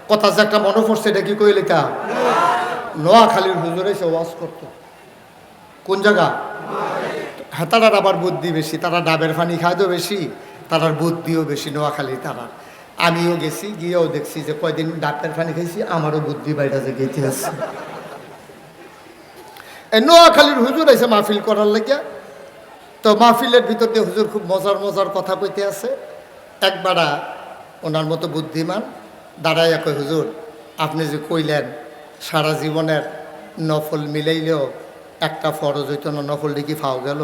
কথা যে একটা মনে পড়ছে, এটা কি কইলে তা নোয়াখালীর হুজুর এসে ওয়াজ করতো। কোন জায়গা? হ্যাঁ, তারার আবার বুদ্ধি বেশি, তারা ডাবের পানি খাইতো বেশি, তারার বুদ্ধিও বেশি নোয়াখালী তারার। আমিও গেছি, গিয়েও দেখছি যে কয়দিন ডাবের পানি খাইছি, আমারও বুদ্ধি বাইরে যে গেতে আছে। এই নোয়াখালীর হুজুর এসে মাহফিল করার লাগিয়া। তো মাহফিলের ভিতর দিয়ে হুজুর খুব মজার মজার কথা কইতে আছে। একবারা ওনার মতো বুদ্ধিমান দাঁড়াইয়া কই, হুজুর আপনি যে কইলেন সারা জীবনের নফল মিলাইলেও একটা ফরজ হইতো না, নফলটি কি ফাও গেল?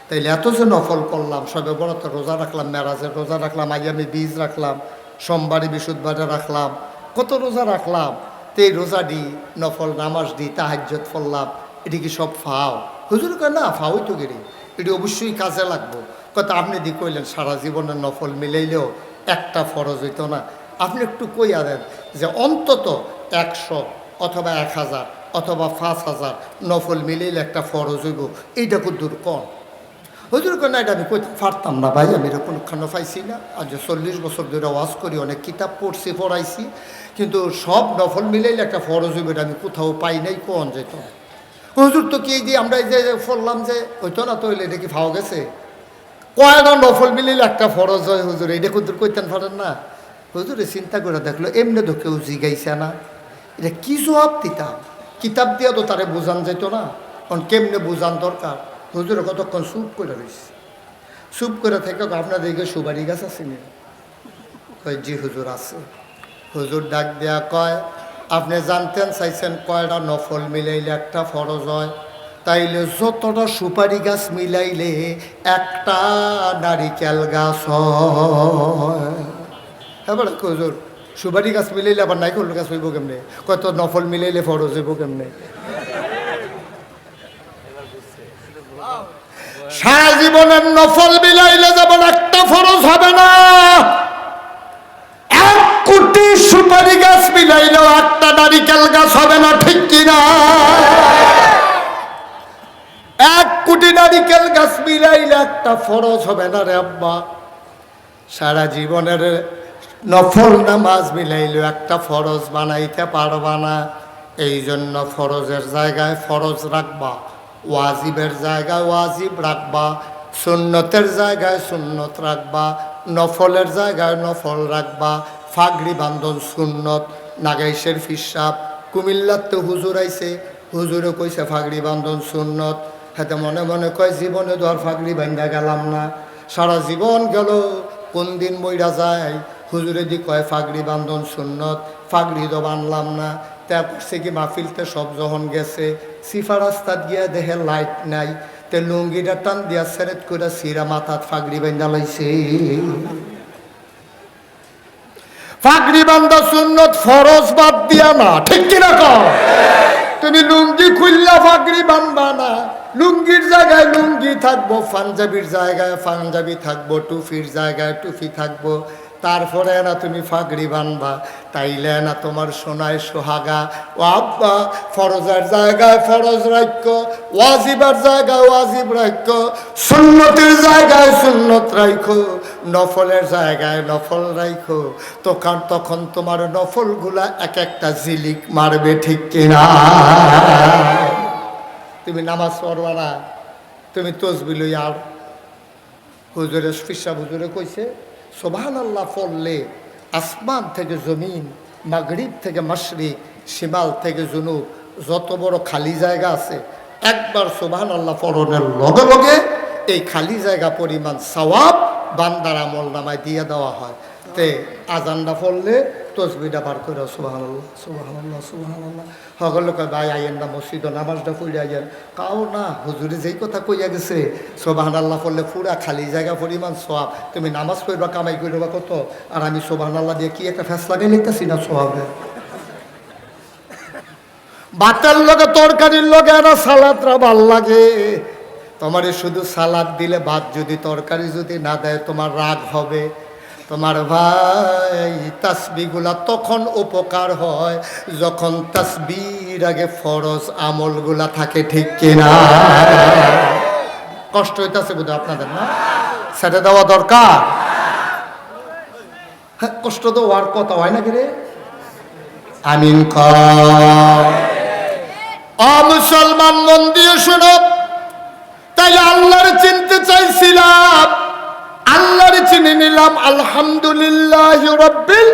তাইলে এত যে নফল করলাম, সবে বড় তো রোজা রাখলাম, মেরাজের রোজা রাখলাম, আইয়ামে বীজ রাখলাম, সোমবারে বিশুদ্ধবারে রাখলাম, কত রোজা রাখলাম, তো এই রোজা দি নফল নামাজ দি তাহাজ্জুদ পড়লাম, এটি কি সব ফাও? হুজুর কয় না, ফাওই তো গেরি, এটি অবশ্যই কাজে লাগবো। কথা আপনি দি কইলেন সারা জীবনের নফল মিলাইলেও একটা ফরজ হইতো না, আপনি একটু কইয়া দেন যে অন্তত 100 অথবা 1000 অথবা 5000 নফল মিলাইলে একটা ফরজ হইব, এইটা কদ্দুর কম? হুজুর কয় না, এটা আমি কইতে পারতাম না ভাই, আমি এটা কোনোখানে পাইছি না। আজ 40 বছর ধরে ওয়াজ করি, অনেক কিতাব পড়ছি, পড়াইছি, কিন্তু সব নফল মিলাইলে একটা ফরজ হইব এটা আমি কোথাও পাই নাই, কোন যেত? হুজুর তো কি যে আমরা এই যে পড়লাম যে হইতো না, তো হইলে এটা কি ফাও গেছে? কয়টা নফল মিলাইলে একটা ফরজ হয় হুজুর, এটা কদ্দুর কইতেন পারেন না? হুজুরে চিন্তা করে দেখলো, এমনি তো কেউ জিগাইছে না, এটা কি জবাব দিতাম? কিতাব দিয়া তো তারে বোঝান যেত না, কারণ কেমনে বোঝান দরকার। হুজুরে কতক্ষণ চুপ করে রয়েছে। চুপ করে থেকে আপনাদেরকে সুবারি গাছ আছে নি? কয় জি হুজুর আছে। হুজুর ডাক দেয়া কয়, আপনি জানতেন চাইছেন কয়টা নফল মিলাইলে একটা ফরজ হয়? তাইলে যতটা সুপারি গাছ মিলাইলে একটা নারিকেল গাছ হয়। এবার হুজুর সুপারি গাছ মিলাইলে আবার নারিকেল গাছ হইব কেমনে? কত নফল মিলাইলে ফরজ হইব কেমনে? সারা জীবনের নফল মিলাইলে যেমন একটা ফরজ হবে না, 1 কোটি সুপারি গাছ মিলাইলেও একটা নারিকেল গাছ হবে না, ঠিক কিনা? 1 কোটি নারিকেল গাছ মিলাইলে একটা ফরজ হবে না রে আব্বা। সারা জীবনের নফল নামাজ মিলাইলেও একটা ফরজ বানাইতে পারবা না। এই জন্য ফরজের জায়গায় ফরজ রাখবা, ওয়াজিবের জায়গায় ওয়াজিব রাখবা, সুন্নতের জায়গায় সুন্নত রাখবা, নফলের জায়গায় নফল রাখবা। ফাগড়ি বান্ধন সুন্নত, নাগাইশের ফিসাব কুমিল্লাতে হুজুর আইছে, হুজুরে কইছে ফাগড়ি বান্ধন সুন্নত। হাতে মনে মনে কয় জীবনে তো আর ফাগড়ি বান্ধা গেলাম না, সারা জীবন গেল, কোন দিন মইরা যায়। হুজুরে দি কয় ফাগড়ি বান্ধন সুন্নত, ফাগড়ি তো বানলাম না। তারপর সে কি মাহফিলতে সব যখন গেছে, সিফা রাস্তাত গিয়া দেখে লাইট নাই, তে লুঙ্গিটা টান দিয়া সেরেট করে সিরা মাথাত ফাগড়ি বান্ধা লাইছে। ফাগড়ি বান্ধা সুন্নত, ফরজ বাদ দিয়া না, ঠিক কিনা কও? তুমি লুঙ্গি খুললা ফাগড়ি বানবা না, লুঙ্গির জায়গায় লুঙ্গি থাকবো, পাঞ্জাবির জায়গায় পাঞ্জাবি থাকবো, টুপির জায়গায় টুপি থাকবো, তারপরে না তুমি ফাগড়ি বানবা। তাইলে না তোমার সোনায় সোহাগা। ও আব্বা, ফরজের জায়গায় ফরজ রাখো, ওয়াজিবার জায়গায় ওয়াজিব রাখো, সুন্নতের জায়গায় সুন্নত রাখো, নফলের জায়গায় নফল রাখো। তখন তোমার নফলগুলা এক একটা জিলিক মারবে, ঠিক কিনা? তুমি নামাজ পড়বা না, তুমি তসবিহ লইয়া আর হুজুরের ফিসা হুজুরে কইছে সুবহানাল্লাহ পড়লে আসমান থেকে জমিন, মাগরিব থেকে মাশরিক, শিমাল থেকে জুনুব, যত বড় খালি জায়গা আছে, একবার সুবহানাল্লাহ পড়নের লগে লগে এই খালি জায়গা পরিমাণ সওয়াব বান্দার আমল নামায় দিয়ে দেওয়া হয়। তে আজানটা পড়লে তসবিটা বার করে সুবহানাল্লাহ সুবহানাল্লাহ সুবহানাল্লাহ। সকলে কয় ভাই আইয়েন না মসজিদ, নামাজটা পড়ে আইয়েন। কাও না, হুজুরে যেই কথা কইয়া গেছে সুবহানাল্লাহ পড়লে পুরা খালি জায়গা পরিমাণ সওয়াব। তুমি নামাজ পড়বা, কামাই করবা কত, আর আমি সুবহানাল্লাহ দিয়ে কি একটা ফেস লাগাই নিতেছি না সওয়াবে। ভাতের লগে তরকারির লগে আর সালাদরা ভাল লাগে। তোমার শুধু সালাদ দিলে, ভাত যদি তরকারি যদি না দেয়, তোমার রাগ হবে। তোমার ভাই তাসবিহগুলা তখন উপকার হয় যখন তাসবির আগে ফরজ আমলগুলা থাকে, ঠিক কিনা? কষ্ট হইতেছে বোধহয় আপনাদের, না? ছেড়ে দেওয়া দরকার। হ্যাঁ, কষ্ট তো হওয়ার কথা হয় নাকি রে? আমিন কর। মুসলমান মন দিয়ে শোনো, তাই আল্লাহর চিনতে চাইছিলাম, আল্লাহর চিনে নিলাম। আলহামদুলিল্লাহ রাব্বিল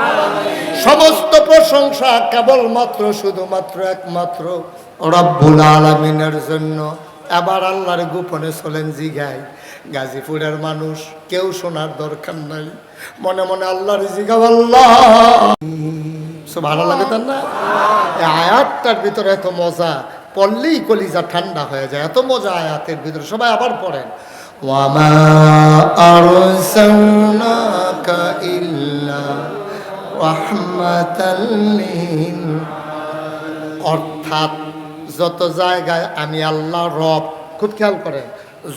আলামিন। সমস্ত প্রশংসা কেবলমাত্র শুধুমাত্র একমাত্র রব্বুল আলামিনের জন্য। এবার আল্লাহর গোপনে চলেন জিগাই। গাজীপুরের মানুষ কেউ শোনার দরকার নাই, মনে মনে আল্লাহর জিগাও। আল্লাহ ভালো লাগে তার না? এই আয়াতটার ভিতরে এত মজা, পড়লেই কলিজা ঠান্ডা হয়ে যায়, এত মজা আয়াতের ভিতরে। সবাই আবার পড়েন, ওয়ামা আরসালনাকা ইল্লা রাহমাতাল লিল। অর্থাৎ যত জায়গায় আমি আল্লাহ রব, খুব খেয়াল করেন,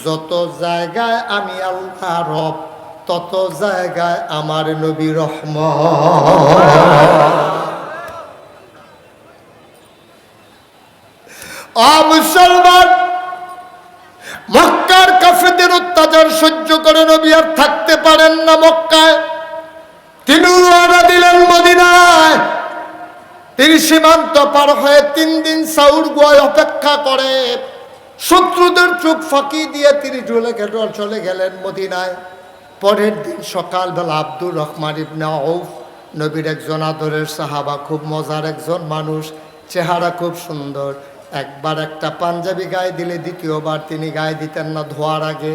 যত জায়গায় আমি আল্লাহ রব, তত জায়গায় আমার নবী রহমত। মুসলমান মক্কার কাফেরদের অত্যাচার সহ্য করে নবী আর থাকতে পারেন না মক্কায়। তিনি রওনা দিলেন মদিনায়। তিনি সীমান্ত পার হয়ে 3 দিন সাউর গোয়ায় অপেক্ষা করে শত্রুদের চোখ ফাঁকি দিয়ে তিনি চলে গেলেন মদিনায়। পরের দিন সকালবেলা আব্দুর রহমান ইবনে আউফ, নবীর একজন আদরের সাহাবা, খুব মজার একজন মানুষ, চেহারা খুব সুন্দর। একবার একটা পাঞ্জাবি গায়ে দিলে দ্বিতীয়বার তিনি গায়ে দিতেন না। ধোয়ার আগে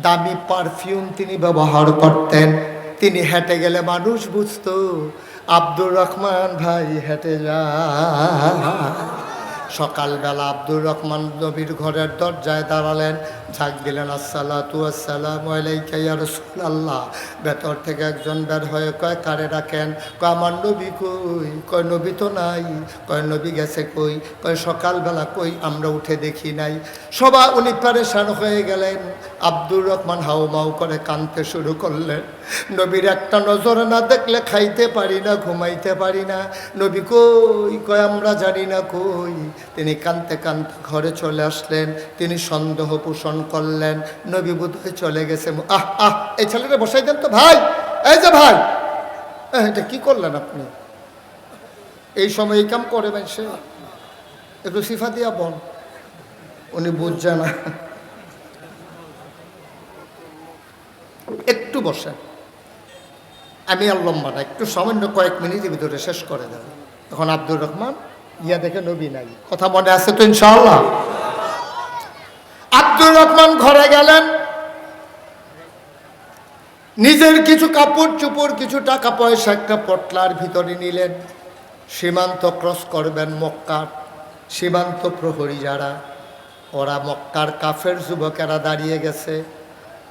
দামি পারফিউম তিনি ব্যবহার করতেন। তিনি হেঁটে গেলে মানুষ বুঝতো আব্দুর রহমান ভাই হেঁটে যায়। সকালবেলা আব্দুর রহমান নবীর ঘরের দরজায় দাঁড়ালেন, ঝাঁক দিলেন, আসসালাতু আসসালামু আলাইকা ইয়া রাসূলুল্লাহ। ভেতর থেকে একজন বের হয়ে কয়, কারে রাখেন? কয়, আমার নবী কই? কয়, নবী তো নাই। কয়, নবী গেছে কই? কয়, সকালবেলা কই, আমরা উঠে দেখি নাই। সবাই উনি পেরেশান হয়ে গেলেন। আব্দুর রহমান হাউমাউ করে কাঁদতে শুরু করলেন। নবীর একটা নজর না দেখলে খাইতে পারি না, ঘুমাইতে পারি না। নবী কই? কয়, আমরা জানি না কই। তিনি কাঁদতে কাঁদতে ঘরে চলে আসলেন। তিনি সন্দেহ পোষণ করলেন নবী বোধহয় চলে গেছে। এই ছেলেটা বসাই দেন তো ভাই, এই যে ভাই, এটা কি করলেন আপনি? এই সময় এই কাম করে সে, একটু সিফা দিয়া বল। উনি বুঝছে না, একটু বসেন, আমি আর লম্বা না, একটু সামান্য কয়েক মিনিটের ভিতরে শেষ করে দেব। তখন আব্দুর রহমান ইয়া দেখে নবী নাই। কথা মনে আছে তো ইনশাআল্লাহ? আব্দুর রহমান ঘরে গেলেন, নিজের কিছু কাপড় চোপড়, কিছু টাকা পয়সা একটা পটলার ভিতরে নিলেন। সীমান্ত ক্রস করবেন মক্কার। সীমান্ত প্রহরী যারা, ওরা মক্কার কাফের যুবকেরা দাঁড়িয়ে গেছে।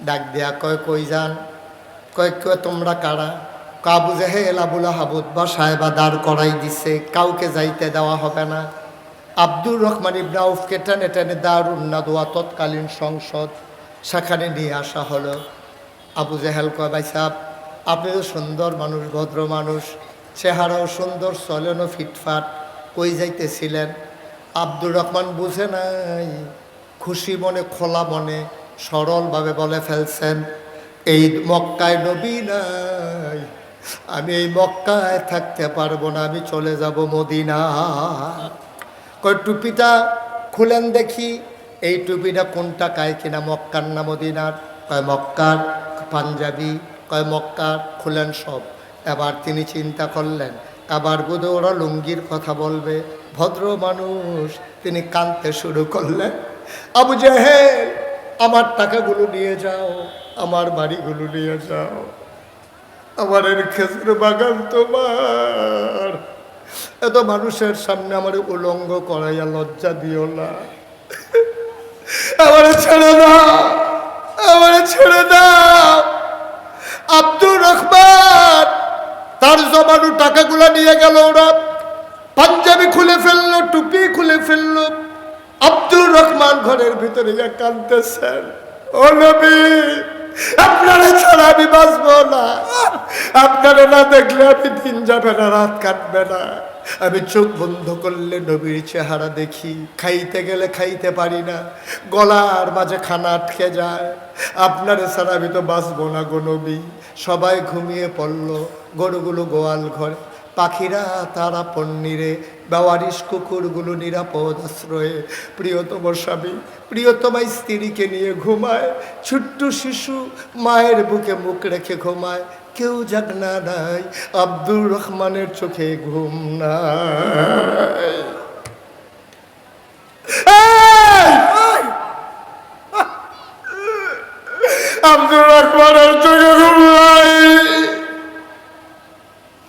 ডাক দেয়া কয়, কই যান? কয়, তোমরা কারা? আবু জেহেল, আবুল আহাব, উতবা সাহেবা দাঁড় করাই দিছে, কাউকে যাইতে দেওয়া হবে না। আব্দুর রহমান ইবনে আউফকে টেনে টেনে দারুন নাদওয়া, তৎকালীন সংসদ, সেখানে নিয়ে আসা হলো। আবু জেহেল কয়, ভাই সাহেব, আপনি তো সুন্দর মানুষ, ভদ্র মানুষ, চেহারাও সুন্দর, চলেনও ফিটফাট, কই যাইতেছিলেন? আব্দুর রহমান বুঝে নাই, খুশি মনে, খোলা মনে, সরলভাবে বলে ফেলছেন, এই মক্কায় নবী নাই, আমি এই মক্কায় থাকতে পারবো না, আমি চলে যাব মদিনা। কয়, টুপিটা খুলেন দেখি। এই টুপিটা কোন টাকায় কিনা, মক্কার না মদিনার? কয় মক্কার। পাঞ্জাবি? কয় মক্কার। খুলেন সব। এবার তিনি চিন্তা করলেন, আবার বোধ ওরা লুঙ্গির কথা বলবে, ভদ্র মানুষ, তিনি কাঁদতে শুরু করলেন। আবু জেহেল, আমার টাকাগুলো নিয়ে যাও, আমার বাড়িগুলো নিয়ে যাও, আমার এর খেজুর বাগান তোমার, এত মানুষের সামনে আমার উলঙ্গ করাইয়া লজ্জা দিও না, আমার ছেড়ে দাও, আমার ছেড়ে দাও। আব্দুর রহমান তার জমানো টাকাগুলো নিয়ে গেল। ওরা পাঞ্জাবি খুলে ফেললো, টুপি খুলে ফেললো। আব্দুর রহমান ঘরের ভিতরে গিয়ে কাঁদতেছেন, ও নবী, আপনারা ছাড়া আমি বাঁচবো না, আপনারা না দেখলে আমি দিন যাবে না, রাত কাটবে না। আমি চোখ বন্ধ করলে নবীর চেহারা দেখি, খাইতে গেলে খাইতে পারি না, গলার মাঝে খানা আটকে যায়। আপনারা ছাড়া আমি তো বাঁচবো না গো নবী। সবাই ঘুমিয়ে পড়লো, গরুগুলো গোয়াল ঘরে, পাখিরা তারা পন্নিরে, বেওয়ারিশ কুকুরগুলো নিরাপদ আশ্রয়ে, প্রিয়তম স্বামী প্রিয়তমা স্ত্রীকে নিয়ে ঘুমায়, ছোট্ট শিশু মায়ের বুকে মুখ রেখে ঘুমায়, কেউ জাগনা নাই, আব্দুর রহমানের চোখে ঘুম নাই। আব্দুর রহমানের চোখে ঘুম নাই।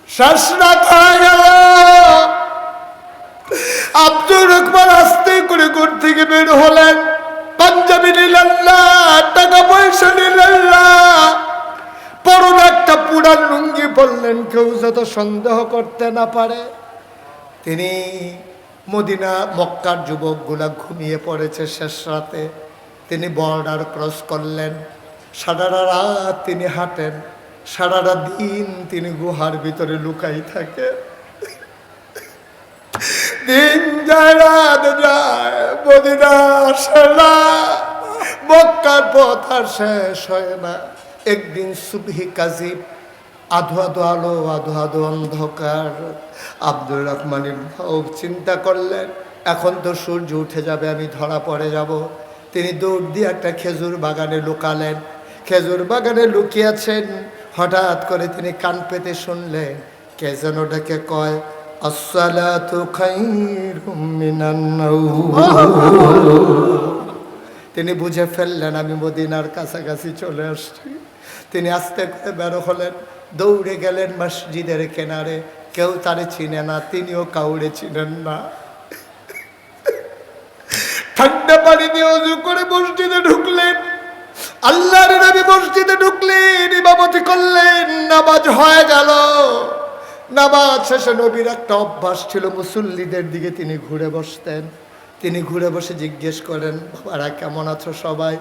শ্বাস রাত হয়ে গেল। আব্দুর রহমান আস্তে করে ঘর থেকে বের হলেন। পাঞ্জাবি নিলেন না, টাকা পয়সা নিলেন না, পরনে একটা পুরান লুঙ্গি পরলেন, কেউ যত সন্দেহ করতে না পারে। তিনি মদিনা মক্কার যুবকগুলা ঘুমিয়ে পড়েছে শেষ রাতে, তিনি বর্ডার ক্রস করলেন। সারা রাত তিনি হাঁটেন, সারাটা দিন তিনি গুহার ভিতরে লুকাই থাকে। দিন যায় রাত যায়, মদিনা আসে না, মক্কার পথ আর শেষ হয় না। একদিন সুবহি কাজিব, আধো আধো আলো, আধো আধো অন্ধকার। আব্দুর রহমান চিন্তা করলেন, এখন তো সূর্য উঠে যাবে, আমি ধরা পড়ে যাব। তিনি দৌড় দিয়ে একটা খেজুর বাগানে লুকালেন। খেজুর বাগানে লুকিয়েছেন, হঠাৎ করে তিনি কান পেতে শুনলেন কে যেন ডেকে কয়, আসসালাতু খায়রুম মিনান নাওম। তিনি বুঝে ফেললেন আমি মদিনার কাছাকাছি চলে আসছি। তিনি আস্তে করে বের হলেন, দৌড়ে গেলেন মসজিদের কিনারে। কেউ তারে চিনে না, তিনিও কাউরে চিনেন না। ঠান্ডা পানি দিয়ে ওযু করে মসজিদে ঢুকলেন। আল্লাহর নবী মসজিদে ঢুকলেন, ইমামতি করলেন, নামাজ হয়ে গেল। নামাজ শেষে নবীর একটা অভ্যাস ছিল, মুসল্লিদের দিকে তিনি ঘুরে বসতেন। তিনি ঘুরে বসে জিজ্ঞেস করেন, বাবারা কেমন আছো সবাই?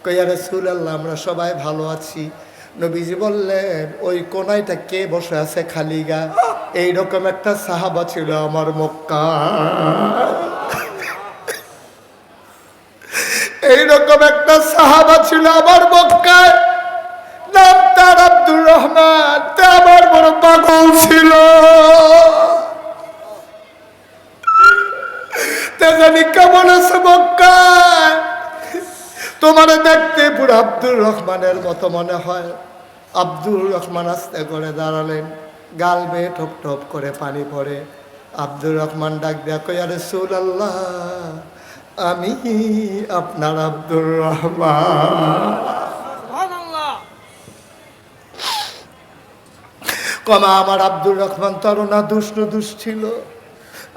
কই ইয়া রাসূলুল্লাহ, আমরা সবাই ভালো আছি। নবীজি বললেন, ওই কোনায়টা কে বসে আছে খালি গা? এইরকম একটা সাহাবা ছিল আমার মক্কা, এইরকম একটা সাহাবা ছিল আমার মক্কায়, নাম তার আব্দুর রহমান। তা আমার বড় পাগল ছিল, তে জানি কেমন আছে মক্কায়। তোমার দেখতে পুরো আব্দুর রহমানের মতো মনে হয়। আব্দুর রহমান আস্তে করে দাঁড়ালেন, গাল বেয়ে ঠপ ঠপ করে পানি পড়ে। আব্দুর রহমান ডাক দেয়া কই, ইয়া রাসূলুল্লাহ, আমি আপনার আব্দুর রহমান। কমা আমার আব্দুর রহমান তরুণা দুষ ছিল।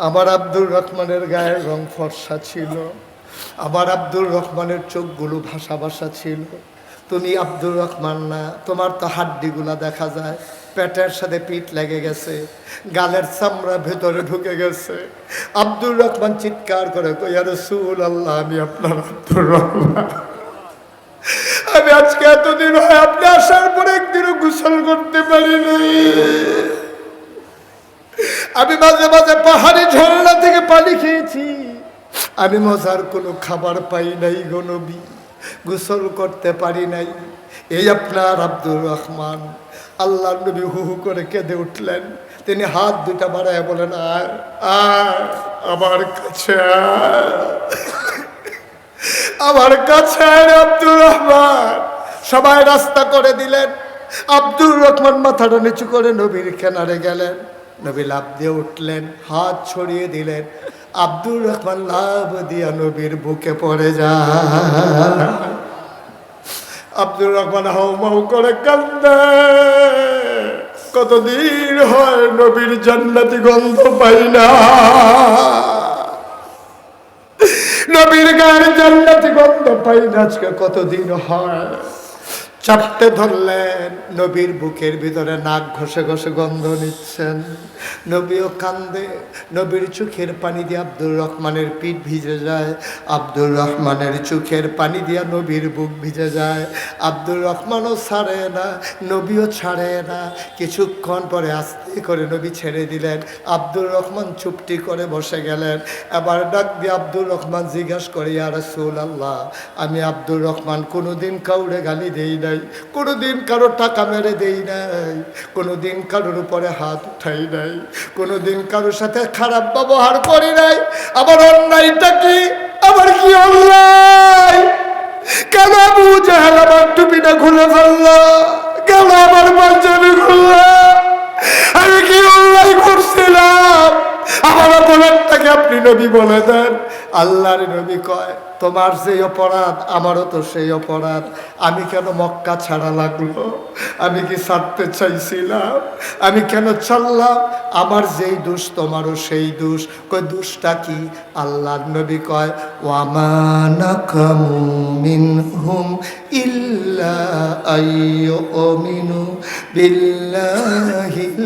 আমার আব্দুর রহমানের গায়ের রং ফর্সা ছিল। আমার আব্দুর রহমানের চোখগুলো ভাসা ভাসা ছিল। তুমি আব্দুর রহমান না, তোমার তো হাড্ডিগুলা দেখা যায়, পেটের সাথে পিঠ লেগে গেছে, গালের চামড়া ভেতরে ঢুকে গেছে। আব্দুর রহমান চিৎকার করে কই, ইয়া রাসূলুল্লাহ, আমি আপনার আব্দুর রহমান। আমি আজকে এতদিন হয় আপনি আসার পর একদিনও গোসল করতে পারিনি। আমি মাঝে মাঝে পাহাড়ি ঝর্ণা থেকে পানি খেয়েছি, আমি মজার কোনো খাবার পাই নাই গো নবী, গোসল করতে পারি নাই। এই আপনার আব্দুর রহমান। আল্লাহর নবী হু হু করে কেঁদে উঠলেন। তিনি হাত দুটা বাড়ায় বলেন, আয় আয় আমার কাছে আয়, আমার কাছে আয় আব্দুর রহমান। সবাই রাস্তা করে দিলেন। আব্দুর রহমান মাথাটা নিচু করে নবীর কিনারে গেলেন। নবী লাফ দিয়ে উঠলেন, হাত ছড়িয়ে দিলেন। আব্দুর রহমান লাভ দিয়া নবীর বুকে পড়ে যায়। আব্দুর রহমান হাউমাউ করে কান্দে। কতদিন হয় নবীর জান্নাতি গন্ধ পাই না, নবীর গায়ের জান্নাতি গন্ধ পাই না, আজকে কতদিন হয়। চাপটে ধরলেন, নবীর বুকের ভিতরে নাক ঘষে ঘষে গন্ধ নিচ্ছেন। নবীও কান্দে। নবীর চোখের পানি দিয়ে আব্দুর রহমানের পিঠ ভিজে যায়, আব্দুর রহমানের চোখের পানি দিয়ে নবীর বুক ভিজে যায়। আব্দুর রহমানও ছাড়ে না, নবীও ছাড়ে না। কিছুক্ষণ পরে আস্তে করে নবী ছেড়ে দিলেন। আব্দুর রহমান চুপটি করে বসে গেলেন। এবার ডাক দিয়ে আব্দুর রহমান জিজ্ঞাসা করে, ইয়া রাসূলুল্লাহ, আমি আব্দুর রহমান কোনোদিন কাউরে গালি দেই নাই নাই, কোনোদিন কারো টাকা মেরে দেই নাই, কোনোদিন কারোর উপরে হাত উঠাই নাই, কোনোদিন কারোর সাথে খারাপ ব্যবহার করি নাই। আমার অন্যায়টা কি? আমার কি অন্যায়? কেন আবু জাহেল আমার টুপিটা খুলে ফেললো? কেন আমার পাঞ্জাবি খুললো? আমি কি অন্যায় করছিলাম? আমার অপরাধটাকে আপনি নবী বলে দেন। আল্লাহর নবী কয়, তোমার যে অপরাধ আমারও তো সেই অপরাধ। আমি কেন মক্কা ছাড়া লাগলো? আমি কি ছাড়তে চাইছিলাম? আমি কেন চললাম? আমার যেই দোষ তোমারও সেই দোষ। কয় দোষটা কি? আল্লাহর নবী কয়, ওয়ামা নাকামু মিনহুম ইল্লা আইয়ুমিনু বিল্লাহিল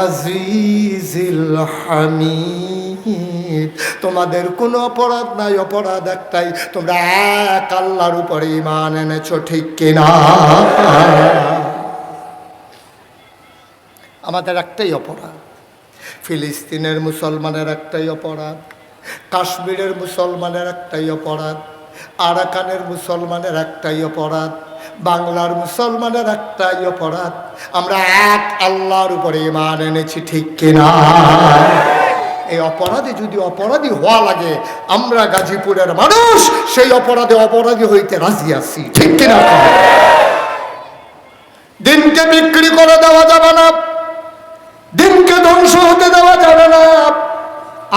আজিজিল হামিদ। তোমাদের কোনো অপরাধ নাই, অপরাধ একটাই, তোমরা এক আল্লাহর উপরে ঈমান এনেছো, ঠিক কিনা? আমাদের একটাই অপরাধ, ফিলিস্তিনের মুসলমানের একটাই অপরাধ, কাশ্মীরের মুসলমানের একটাই অপরাধ, আরাকানের মুসলমানের একটাই অপরাধ, বাংলার মুসলমানের একটাই অপরাধ, আমরা এক আল্লাহর উপরে ঈমান এনেছি, ঠিক কিনা? এই অপরাধে যদি অপরাধী হওয়া লাগে, আমরা গাজীপুরের মানুষ সেই অপরাধে অপরাধী হইতে রাজি আছি, ঠিক কিনা? দিনকে বিক্রি করে দেওয়া যাবে না, দিনকে ধ্বংস হতে দেওয়া যাবে না।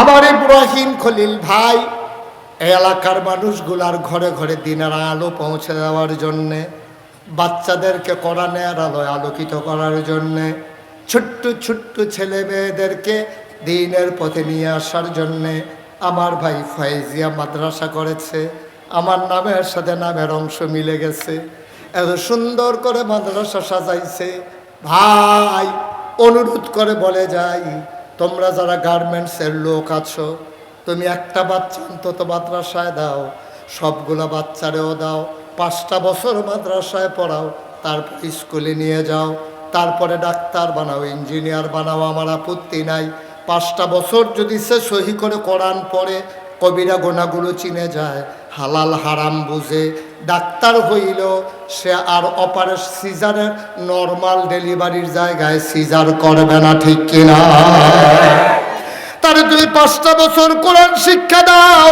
আমার ইব্রাহিম খলিল ভাই এই এলাকার মানুষগুলার ঘরে ঘরে দিনের আলো পৌঁছে দেওয়ার জন্যে, বাচ্চাদেরকে কোরআনের আলোয় আলোকিত করার জন্যে, ছোট্ট ছোট্ট ছেলে মেয়েদেরকে দিনের পথে নিয়ে আসার জন্যে আমার ভাই ফয়েজিয়া মাদ্রাসা করেছে। আমার নামের সাথে নামের অংশ মিলে গেছে, এত সুন্দর করে মাদ্রাসা সাজাইছে। ভাই অনুরোধ করে বলে যাই, তোমরা যারা গার্মেন্টসের লোক আছো, তুমি একটা বাচ্চা অন্তত মাদ্রাসায় দাও, সবগুলো বাচ্চারেও দাও, 5টা বছর মাদ্রাসায় পড়াও, তারপর স্কুলে নিয়ে যাও, তারপরে ডাক্তার বানাও, ইঞ্জিনিয়ার বানাও, আমার আপত্তি নাই। 5টা বছর যদি সে সহি করে কোরআন পড়ে, কবিরা গোনাগুলো চিনে যায়, হালাল হারাম বুঝে, ডাক্তার হইল, সে আর সিজারের নর্মাল ডেলিভারির জায়গায় সিজার করবে না, ঠিক কিনা? তারে তুমি 5টা বছর কোরআন শিক্ষা দাও,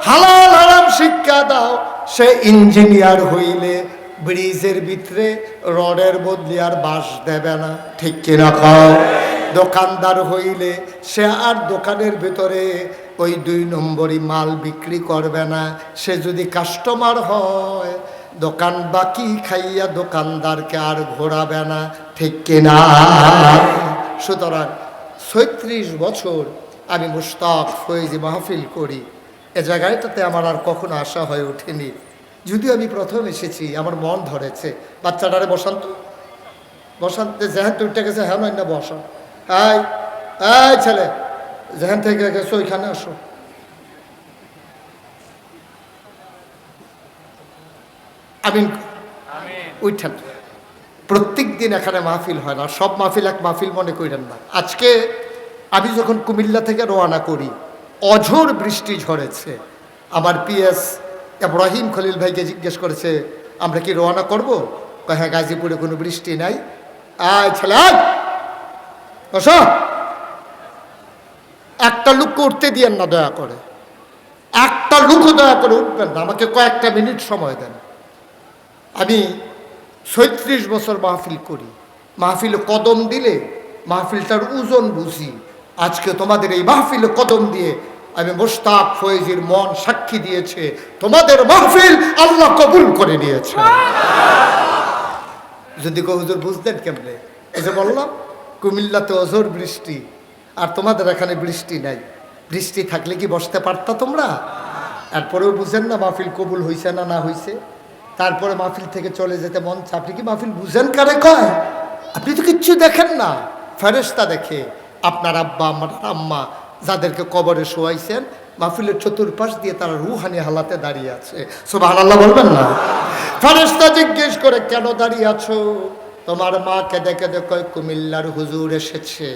হালাল হারাম শিক্ষা দাও, সে ইঞ্জিনিয়ার হইলে ব্রিজের ভিতরে রডের বদলি আর বাঁশ দেবে না, ঠিক কিনা? দোকানদার হইলে সে আর দোকানের ভিতরে ওই 2 নম্বরই মাল বিক্রি করবে না। সে যদি কাস্টমার হয়, দোকান বাকি খাইয়া দোকানদারকে আর ঘোরাবে না, ঠিক কিনা? সুতরাং 36 বছর আমি মুশতাক ফয়েজি মাহফিল করি, এ জায়গাটাতে আমার আর কখনো আশা হয়ে ওঠেনি। যদিও আমি প্রথম এসেছি, আমার মন ধরেছে। বাচ্চাটারে বসান্ত বসান্তে যেহেন উঠে গেছে, হ্যাঁ নয় না বসা, এই এই ছেলে যেখান থেকে গেছো ওইখানে আসো। আমিন উঠেন। প্রত্যেক দিন এখানে মাহফিল হয় না, সব মাহফিল এক মাহফিল মনে করেন না। আজকে আমি যখন কুমিল্লা থেকে রওনা করি, অঝোর বৃষ্টি ঝরেছে। আমার পিএস ইব্রাহিম খলিল ভাইকে জিজ্ঞেস করেছে, আমরা কি রওনা করবো? হ্যাঁ, গাজীপুরে কোনো বৃষ্টি নাই। আয় ছেলে বসো, একটা লোককে উঠতে দিয়েন না, দয়া করে একটা লোকও দয়া করে উঠবেন না, আমাকে কয়েকটা মিনিট সময় দেন। আমি 36 বছর মাহফিল করি, মাহফিলে কদম দিলে মাহফিলটার ওজন বুঝি। আজকে তোমাদের এই মাহফিলে কদম দিয়ে আমি মুশতাক ফয়েজির মন সাক্ষী দিয়েছে, তোমাদের মাহফিল আল্লাহ কবুল করে নিয়েছে। যদি হুজুর বুঝতেন কেমনে, এই যে বললাম কুমিল্লাতে অঝোর বৃষ্টি, আর তোমাদের এখানে বৃষ্টি নাই। বৃষ্টি থাকলে কি বসতে পারতা তোমরা? এরপরেও বুঝেন না মাহফিল কবুল হয়েছে না না হয়েছে। তারপরে মাহফিল থেকে চলে যেতে মন চায়। আপনি কি মাহফিল বুঝেন কারে কয়? আপনি তো কিচ্ছু দেখেন না, ফেরেশতা দেখে। আপনার আব্বা আমার আম্মা যাদেরকে কবরে শোয়াইছেন, মাহফিলের চতুর্পাশ দিয়ে তারা রুহানি হালাতে দাঁড়িয়ে আছে। সুবহানাল্লাহ বলবেন না? ফেরেশতা জিজ্ঞেস করে, কেন দাঁড়িয়ে আছো? তোমার মা কেঁদে কেঁদে কয় কুমিল্লার হুজুর এসেছে,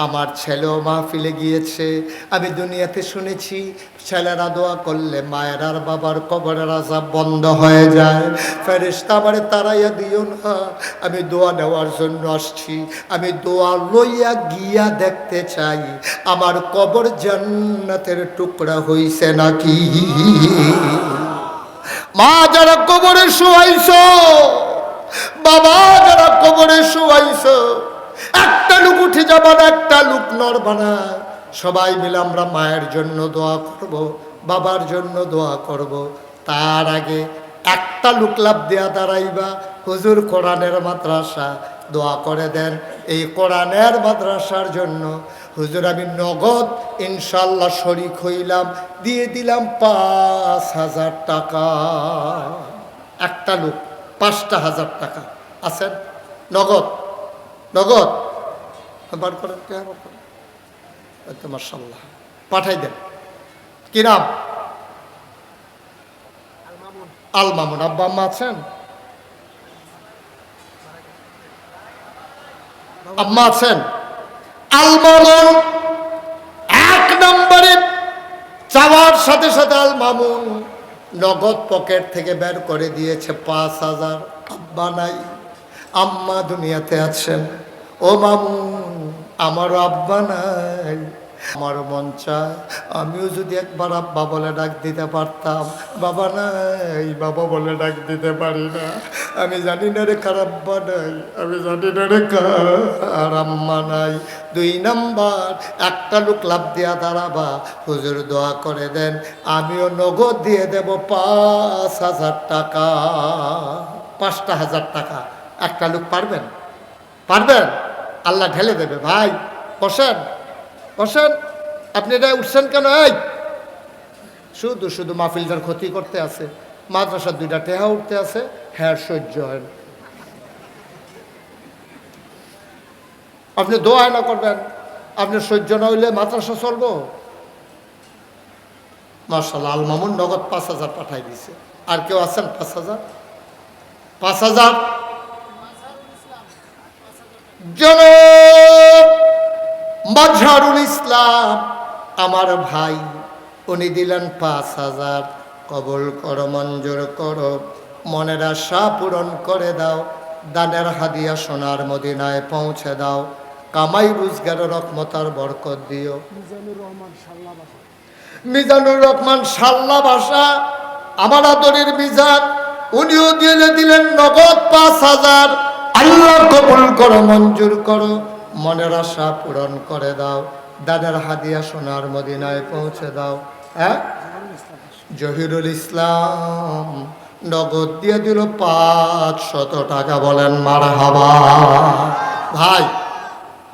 আমার ছেলেও মাহফিলে গিয়েছে। আমি দুনিয়াতে শুনেছি ছেলেরা দোয়া করলে মায়ের আর বাবার কবরের আযাব বন্ধ হয়ে যায়। ফেরেশতা আমারে তাড়াইয়া দিও না, আমি দোয়া নেওয়ার জন্য আসছি। আমি দোয়া লইয়া গিয়া দেখতে চাই আমার কবর জান্নাতের টুকরা হইছে নাকি। মা যারা কবরে শুয়াইছো, বাবা যারা কবরে শুয়াইছো, একটা লোক উঠে যাবা না, একটা লোক নড়বা না। সবাই মিলে আমরা মায়ের জন্য দোয়া করব, বাবার জন্য দোয়া করব। তার আগে একটা লোক লাভ দেয়া দাঁড়াইবা, হুজুর কোরআনের মাদ্রাসা দোয়া করে দেন। এই কোরআনের মাদ্রাসার জন্য হুজুর আমি নগদ ইনশাল্লাহ শরীক হইলাম, দিয়ে দিলাম ৫,০০০ টাকা। একটা লোক ৫,০০০ টাকা আছেন নগদ, নগদ বার করেন, কে বার করেন? মাশাআল্লাহ, পাঠাই দেন। কি নাম? আল মামুন। আব্বা আম্মা আছেন? আম্মা আছেন? আল মামুন এক নম্বরে চাওয়ার সাথে সাথে আল মামুন নগদ পকেট থেকে বের করে দিয়েছে ৫,০০০। আব্বা নাই, আম্মা দুনিয়াতে আছেন। ও মামুন, আমারও আব্বা নাই, আমারও মন চায় আমিও যদি একবার আব্বা বলে ডাক দিতে পারতাম। বাবা নাই, বাবা বলে ডাক দিতে পারি না। আমি জানি না রে কার আব্বা নাই, আমি জানি না রে কার আম্মা নাই। ২ নাম্বার, একটা লোক লাভ দিয়া দাঁড়াবা, হুজুর দোয়া করে দেন, আমিও নগদ দিয়ে দেব ৫,০০০ টাকা। ৫,০০০ টাকা একটা লোক পারবেন? পারবেন? আল্লাহ ঢেলে দেবে। ভাই বসেন, বসেন। আপনি এটা উঠছেন কেন? এই শুধু শুধু মাহফিলটার ক্ষতি করতে আছে। মাদ্রাসার 2টা টেহা উঠতে আছে, হ্যাঁ সহ্য হয় না। আপনি দোয়া না করবেন, আপনি সহ্য না হইলে মাদ্রাসা চলবো? মাশাআল্লাহ, আল মামুন নগদ ৫,০০০ পাঠাই দিছে। আর কেউ আছেন? ৫,০০০? ৫,০০০ জনাব মাজহারুল ইসলাম আমার ভাই, উনি দিলেন ৫,০০০। কবুল করো, মঞ্জুর করো, মনের আশা পূরণ করে দাও। দানের হাদিয়া সোনার মদিনায় পৌঁছে দাও। কামাই রোজগারের রহমতার বরকত দিও। মিজানুর রহমান শাল্লা ভাষা আমার আদরের মিজান, উনিও দিলেন নগদ ৫,০০০। আল্লাহ কবুল করো, মঞ্জুর করো, মনের আশা পূরণ করে দাও। দানের হাদিয়া সোনার মদিনায় পৌঁছে দাও। হ্যাঁ, জহিরুল ইসলাম নগদ দিয়ে দিল ৫০০ টাকা। বলেন মারহাবা। ভাই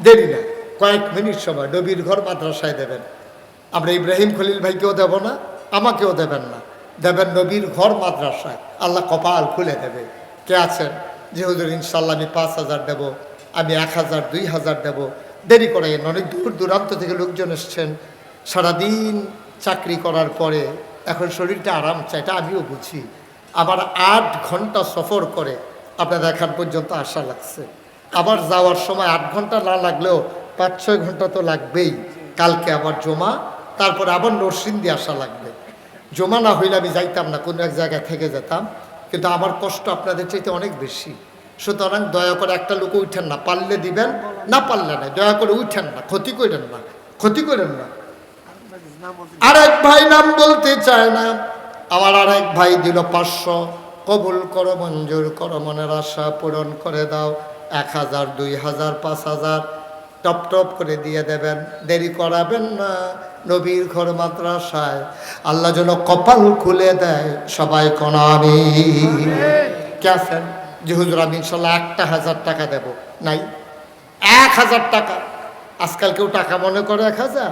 দেরি না, কয়েক মিনিট সময় নবীর ঘর মাদ্রাসায় দেবেন। আমরা ইব্রাহিম খলিল ভাইকেও দেব না, আমাকেও দেবেন না, দেবেন নবীর ঘর মাদ্রাসায়। আল্লাহ কপাল খুলে দেবে। কে আছেন যে হুজুর ইনশাল্লাহ আমি ৫,০০০ দেব, আমি ১,০০০, ২,০০০ দেব? দেরি করেন, অনেক দূর দূরান্ত থেকে লোকজন এসছেন। সারাদিন চাকরি করার পরে এখন শরীরটা আরাম চাই, এটা আমিও বুঝি। আবার ৮ ঘন্টা সফর করে আপনাদের এখান পর্যন্ত আসা লাগছে। আবার যাওয়ার সময় ৮ ঘন্টা না লাগলেও ৫-৬ ঘন্টা তো লাগবেই। কালকে আবার জমা, তারপরে আবার নরসিংদী আসা লাগবে। জমা না হইলে আমি যাইতাম না, কোনো এক জায়গায় থেকে যেতাম, কিন্তু আমার কষ্ট আপনাদের চাইতে অনেক বেশি। সুতরাং দয়া করে একটা লোক উঠেন না, পারলে দিবেন, না পারলে না, দয়া করে উঠেন না, ক্ষতি করেন না, ক্ষতি করেন না। আরেক ভাই নাম বলতে চায় না, আমার আরেক ভাই দিল ৫০০। কবুল করো, মঞ্জুর করো, মনের আশা পূরণ করে দাও। ১,০০০, ২,০০০, ৫,০০০ টপ টপ করে দিয়ে দেবেন, দেরি করাবেন না। নবীর ঘর মাদ্রাসায় আল্লাহ যেন কপাল খুলে দেয়। সবাই কোন আমিন। কে আছেন যে হুজুর আমি ইনশাল্লাহ ১,০০০ টাকা দেব? নাই, ১,০০০ টাকা। আজকাল কেউ টাকা মনে করে ১,০০০?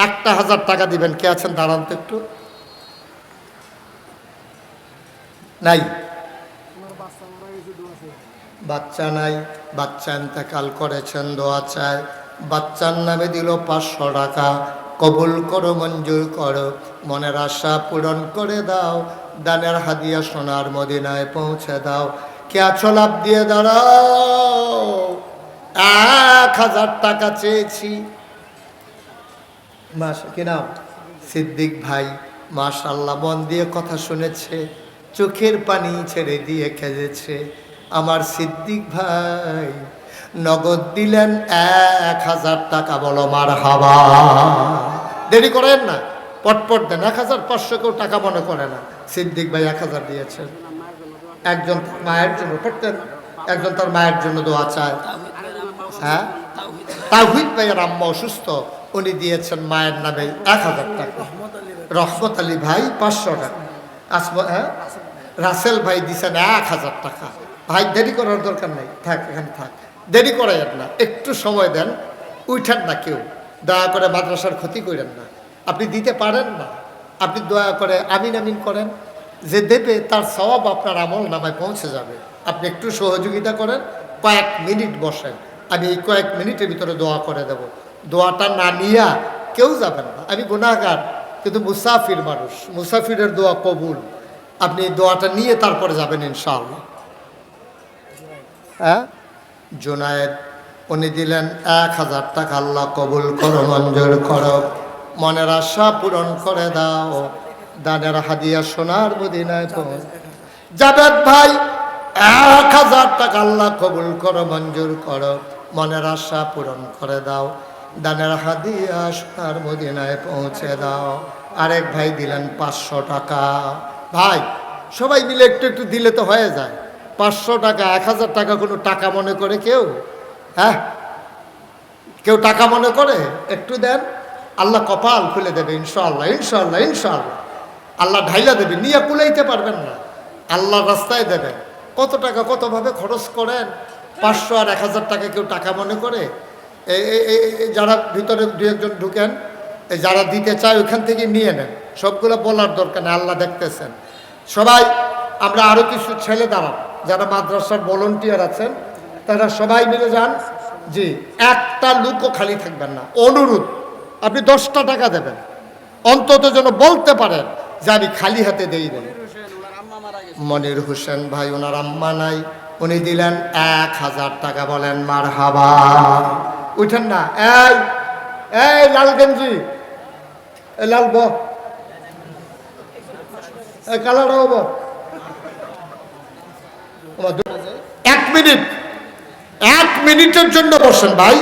১,০০০ টাকা দিবেন। কে আছেন? দাঁড়ান তো একটু। নাই, বাচ্চা নাই, বাচ্চা ইন্তেকাল করেছেন, দোয়া চায়। বাচ্চার নামে দিল ৫০০ টাকা। কবুল করো, মঞ্জুর করো, মনের আশা পূরণ করে দাও। দানের হাদিয়া সোনার মদিনায় পৌঁছে দাও। ক্যাচো লাভ দিয়ে দাঁড়াও, 1000 টাকা চেয়েছি। কি নাম? সিদ্দিক ভাই মাশাআল্লাহ মন দিয়ে কথা শুনেছে, চোখের পানি ছেড়ে দিয়ে খেলেছে। আমার সিদ্দিক ভাই নগদ দিলেন 1000 টাকা। বলো মারহাবা। দেরি করেন না, পটপট দেন। 1500 কেউ টাকা মনে করে না। সিদ্দিক ভাই 1000 দিয়েছেন। একজন মায়ের জন্য পড়তেন, একজন তার মায়ের জন্য দোয়া চায়। হ্যাঁ, তাওহীদ ভাইয়ের আম্মা অসুস্থ, উনি দিয়েছেন মায়ের নামে 1000 টাকা। রহমত আলী ভাই 500 টাকা। রাসেল ভাই দিয়েছেন 1000 টাকা। ভাই দেরি করার দরকার নেই, থাক এখানে থাক, দেরি করাইয়েন না, একটু সময় দেন, উঠেন না কেউ, দয়া করে মাদ্রাসার ক্ষতি করেন না। আপনি দিতে পারেন না, আপনি দয়া করে আমিন আমিন করেন, যে দেবে তার সওয়াব আপনার আমল নামায় পৌঁছে যাবে। আপনি একটু সহযোগিতা করেন, কয়েক মিনিট বসেন, আমি এই কয়েক মিনিটের ভিতরে দোয়া করে দেব। দোয়াটা না নিয়া কেউ যাবেন না। আমি গুনাহগার, কিন্তু মুসাফির মানুষ, মুসাফিরের দোয়া কবুল। আপনি দোয়াটা নিয়ে তারপরে যাবেন ইনশাআল্লাহ। হ্যাঁ, জুনায়েদ উনি দিলেন 1000 টাকা। আল্লাহ কবুল করো, মঞ্জুর করো, মনের আশা পূরণ করে দাও, দানের হাদিয়া সোনার মদিনায় পৌঁছ। জাবেদ ভাই 1000 টাকা। আল্লাহ কবুল করো, মঞ্জুর করো, মনের আশা পূরণ করে দাও, দানের হাদিয়া সোনার মদিনায় পৌঁছে দাও। আরেক ভাই দিলেন 500 টাকা। ভাই সবাই মিলে একটু একটু দিলে তো হয়ে যায়। 500 টাকা, 1000 টাকা কোনো টাকা মনে করে কেউ? হ্যাঁ, কেউ টাকা মনে করে? একটু দেন, আল্লাহ কপাল খুলে দেবে ইনশাআল্লাহ, ইনশাআল্লাহ, ইনশাআল্লাহ। আল্লাহ ঢাইলা দেবে, নিয়ে কুলাইতে পারবেন না, আল্লাহ রাস্তায় দেবেন। কত টাকা কতভাবে খরচ করেন। 500 আর 1000 টাকা কেউ টাকা মনে করে? এই যারা ভিতরে দু একজন ঢুকেন, এই যারা দিতে চায় ওইখান থেকে নিয়ে নেন, সবগুলো বলার দরকার নেই, আল্লাহ দেখতেছেন। সবাই আমরা আরও কিছু ছেলে দাঁড়ান, যারা মাদ্রাসার ভলান্টিয়ার আছেন তারা সবাই মিলে যান। জি, একটা লুকও খালি থাকবেন না, অনুরোধ। আপনি 10টা টাকা দেবেন, অন্তত যেন বলতে পারেন যে আমি খালি হাতে দেই নাই। মনির হোসেন ভাই, ওনার আম্মা নাই, উনি দিলেন 1000 টাকা। বলেন মারহাবা। উঠেন না, এই এই লাল গেঞ্জি, এই লাল ব, এই কালারও ব। 1 মিনিট, 1 মিনিটের জন্য বসেন ভাই,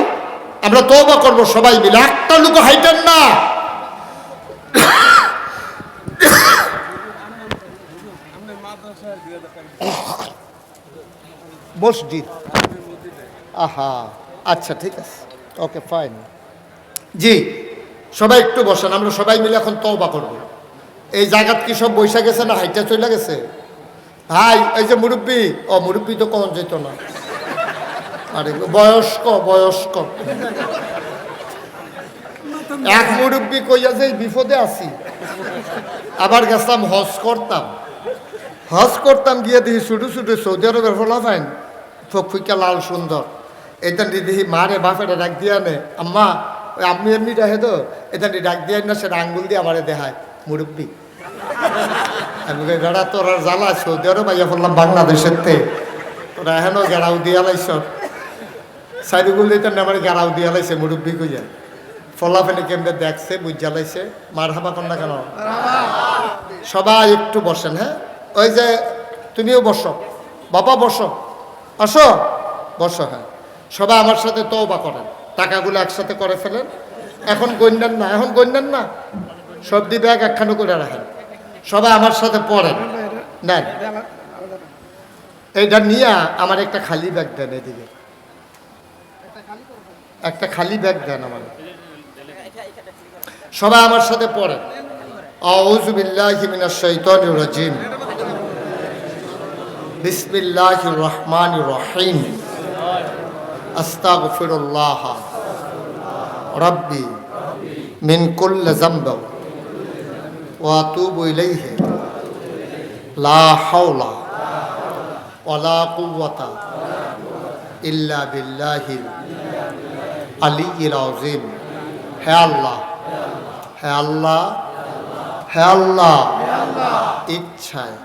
আমরা তওবা করবো সবাই মিলে। একটা লোক হাইটেন না। মসজিদ, আহা, আচ্ছা ঠিক আছে, ওকে ফাইন। জি, সবাই একটু বসেন, আমরা সবাই মিলে এখন তওবা করব। এই জায়গাত কি সব বৈশা গেছে না হাইটা চলে গেছে? ভাই এই যে মুরব্বী, ও মুরব্বী তো কখন যেত না, আরে বয়স্ক বয়স্ক এক মুরব্বী কইয়া যে বিপদে আছি। আবার গেছিলাম হজ করতাম, গিয়ে দেখি ছুটু ছুটু সৌদি আরবের ফলাফাইন ফুকা লাল সুন্দর। এটা দেখি মারে বাপেরা ডাক দিয়া নে, আম্মা ওই আমি এমনি রাখে তো, এটা ডাক দিয়া না, সেটা আঙ্গুল দিয়ে আমারে দেখায় মুরব্বী। আমি বেড়া তোরা জ্বালা, সৌদি আরব আইয়া বললাম বাংলাদেশের তে, তোরা এখনও গেড়াও দিয়া লাইছ, সাইডুগুল দিতে আমার গেড়াও দিয়া লাইছে মুরব্বী কইয়া। ফলাফেলে কেমনে দেখছে, বুঝ জ্বালাইছে। মার হাবা কন্যা কেন? সবাই একটু বসেন। হ্যাঁ, ওই যে তুমিও বসো বাবা, বসো, আসো, বসো। হ্যাঁ, সবাই আমার সাথে তওবা করেন, টাকাগুলো একসাথে করে ফেলেন। এখন গণ্যান না, এখন গণ্যান না, সবজি ব্যাগ একখানো করে রাখেন। সবাই আমার সাথে পড়েন, নেন। এইটা নিয়ে আমার একটা খালি ব্যাগ দেন, এদিকে একটা খালি ব্যাগ দেন আমার। সবাই আমার সাথে পড়েন, আউযু বিল্লাহি মিনাশ শাইতানির রাজিম, বিসমিল্লাহির রহমানির রহিম, আস্তাগফিরুল্লাহ রাব্বি মিন কুল্লি যামবি ওয়া আতুবু ইলাইহি লা হাওলা ওয়ালা কুওয়াতা ইল্লা বিল্লাহিল আলিয়্যিল আযীম। হে আল্লাহ, হে আল্লাহ, হে আল্লাহ, ইচ্ছায়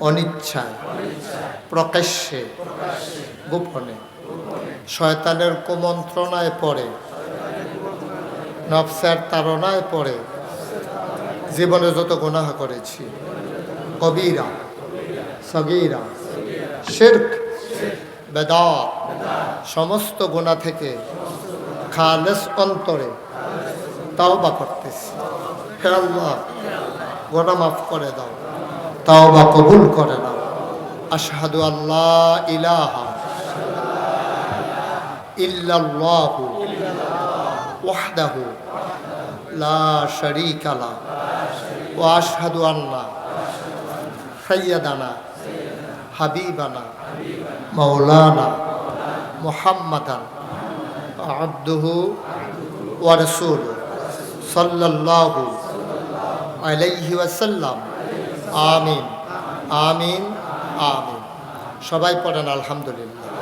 অনিচ্ছায় প্রকাশ্যে গোপনে শয়তানের কুমন্ত্রণায় পড়ে নফসের তাড়নায় পড়ে জীবনে যত গুনাহ করেছি কবিরা সগীরা শিরক বেদাত সমস্ত গুনাহ থেকে খালেস অন্তরে তাওবা করতেছি। হে আল্লাহ, গুনাহ মাফ করে দাও, তাওবা কবুল করে নাও। আশহাদু আল্লাহ ইলাহা ইল্লাল্লাহু ওয়াহদাহু লা শারীকা লাহু ওয়া আশহাদু আন্না সাইয়্যিদানা হাবিবানা মাওলানা মুহাম্মাদান আবদুহু ওয়া রাসূলুহু সাল্লাল্লাহু আলাইহি ওয়াসাল্লাম। আমিন আমিন আমিন। সবাই পড়েন আলহামদুলিল্লাহ।